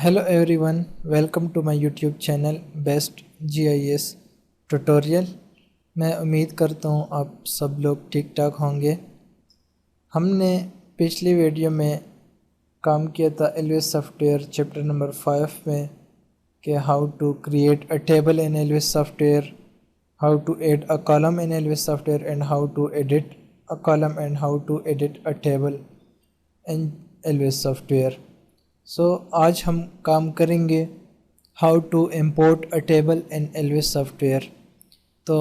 Hello everyone, welcome to my YouTube channel Best GIS Tutorial। मैं उम्मीद करता हूँ आप सब लोग ठीक ठाक होंगे। हमने पिछली वीडियो में काम किया था ILWIS सॉफ्टवेयर चैप्टर नंबर 5 में कि how to create a table in ILWIS software, how to add a column in ILWIS software and how to edit a column and how to edit a table in ILWIS software. आज हम काम करेंगे how to import a table in ILWIS software. तो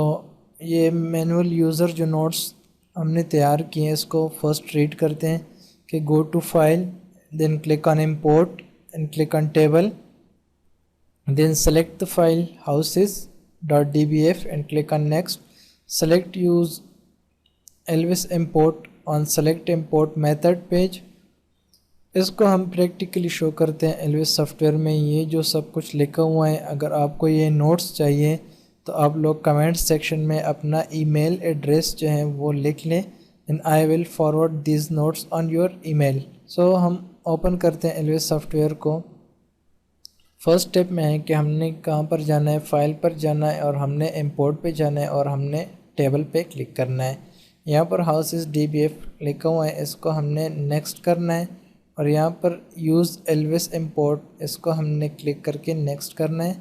ये manual user जो notes हमने तैयार किए हैं इसको फर्स्ट रीड करते हैं कि go to file, then click on import and click on table, then select the file houses.dbf and click on next, select use ILWIS import on select import method page. इसको हम practically show करते हैं ILWIS software में। ये जो सब कुछ लिखा हुआ है, अगर आपको ये नोट्स चाहिए तो आप लोग कमेंट सेक्शन में अपना ईमेल एड्रेस जो है वो लिख लें and I will forward this notes on your email. हम ओपन करते हैं ILWIS सॉफ्टवेयर को। फर्स्ट स्टेप में है कि हमने कहाँ पर जाना है, फाइल पर जाना है और हमने इम्पोर्ट पे जाना है और हमने टेबल पे क्लिक करना है। यहाँ पर houses.dbf लिखा हुआ है, इसको हमने नेक्स्ट करना है और यहाँ पर यूज़ ILWIS इम्पोर्ट इसको हमने क्लिक करके नेक्स्ट करना है।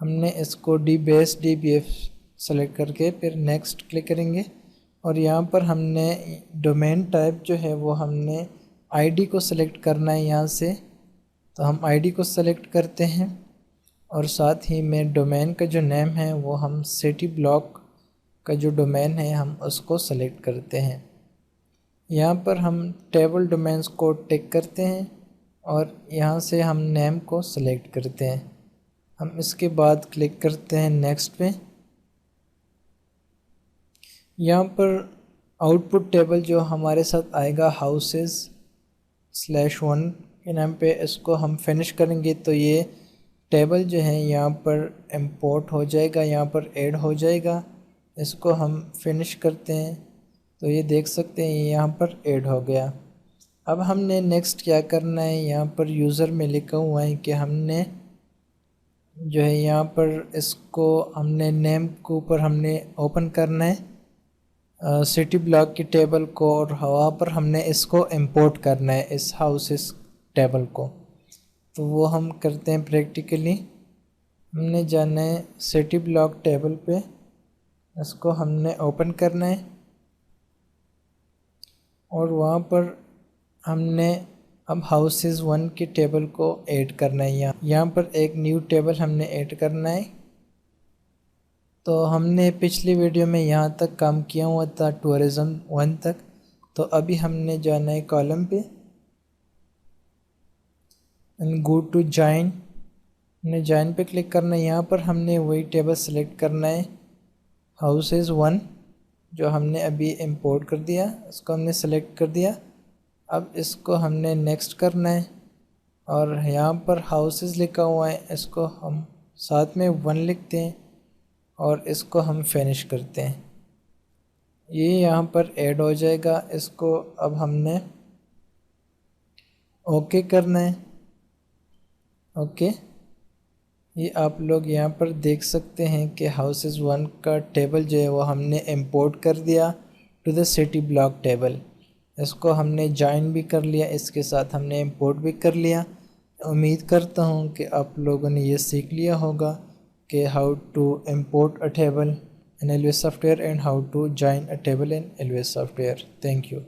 हमने इसको dbf सेलेक्ट करके फिर नेक्स्ट क्लिक करेंगे और यहाँ पर हमने डोमेन टाइप जो है वो हमने आईडी को सेलेक्ट करना है यहाँ से। तो हम आईडी को सेलेक्ट करते हैं और साथ ही में डोमेन का जो नेम है वो हम सिटी ब्लॉक का जो डोमेन है हम उसको सेलेक्ट करते हैं। यहाँ पर हम टेबल डोमेन्स को टिक करते हैं और यहाँ से हम नेम को सेलेक्ट करते हैं। हम इसके बाद क्लिक करते हैं नेक्स्ट पे। यहाँ पर आउटपुट टेबल जो हमारे साथ आएगा houses/1 के नाम पे, इसको हम फिनिश करेंगे तो ये टेबल जो है यहाँ पर इंपोर्ट हो जाएगा, यहाँ पर ऐड हो जाएगा। इसको हम फिनिश करते हैं तो ये देख सकते हैं यहाँ पर ऐड हो गया। अब हमने नेक्स्ट क्या करना है, यहाँ पर यूज़र में लिखा हुआ है कि हमने जो है यहाँ पर इसको हमने नेम के ऊपर हमने ओपन करना है सिटी ब्लॉक की टेबल को और वहाँ पर हमने इसको इंपोर्ट करना है इस हाउसेस टेबल को। तो वो हम करते हैं प्रैक्टिकली। हमने जाना है सिटी ब्लॉक टेबल पे, इसको हमने ओपन करना है और वहाँ पर हमने अब houses1 की टेबल को ऐड करना है। यहाँ पर एक न्यू टेबल हमने ऐड करना है। तो हमने पिछली वीडियो में यहाँ तक काम किया हुआ था टूरिज़्म 1 तक। तो अभी हमने जाना है कॉलम पे एंड गो टू जॉइन, हमने जॉइन पे क्लिक करना है। यहाँ पर हमने वही टेबल सेलेक्ट करना है houses1 जो हमने अभी इंपोर्ट कर दिया, इसको हमने सेलेक्ट कर दिया। अब इसको हमने नेक्स्ट करना है और यहाँ पर हाउसेस लिखा हुआ है, इसको हम साथ में 1 लिखते हैं और इसको हम फिनिश करते हैं। ये यहाँ पर ऐड हो जाएगा। इसको अब हमने ओके करना है। ओके, ये आप लोग यहाँ पर देख सकते हैं कि houses1 का टेबल जो है वो हमने इंपोर्ट कर दिया to the city block table. इसको हमने जॉइन भी कर लिया, इसके साथ हमने इंपोर्ट भी कर लिया। उम्मीद करता हूँ कि आप लोगों ने ये सीख लिया होगा कि how to import a table in ILWIS software and how to join a table in ILWIS software. Thank you.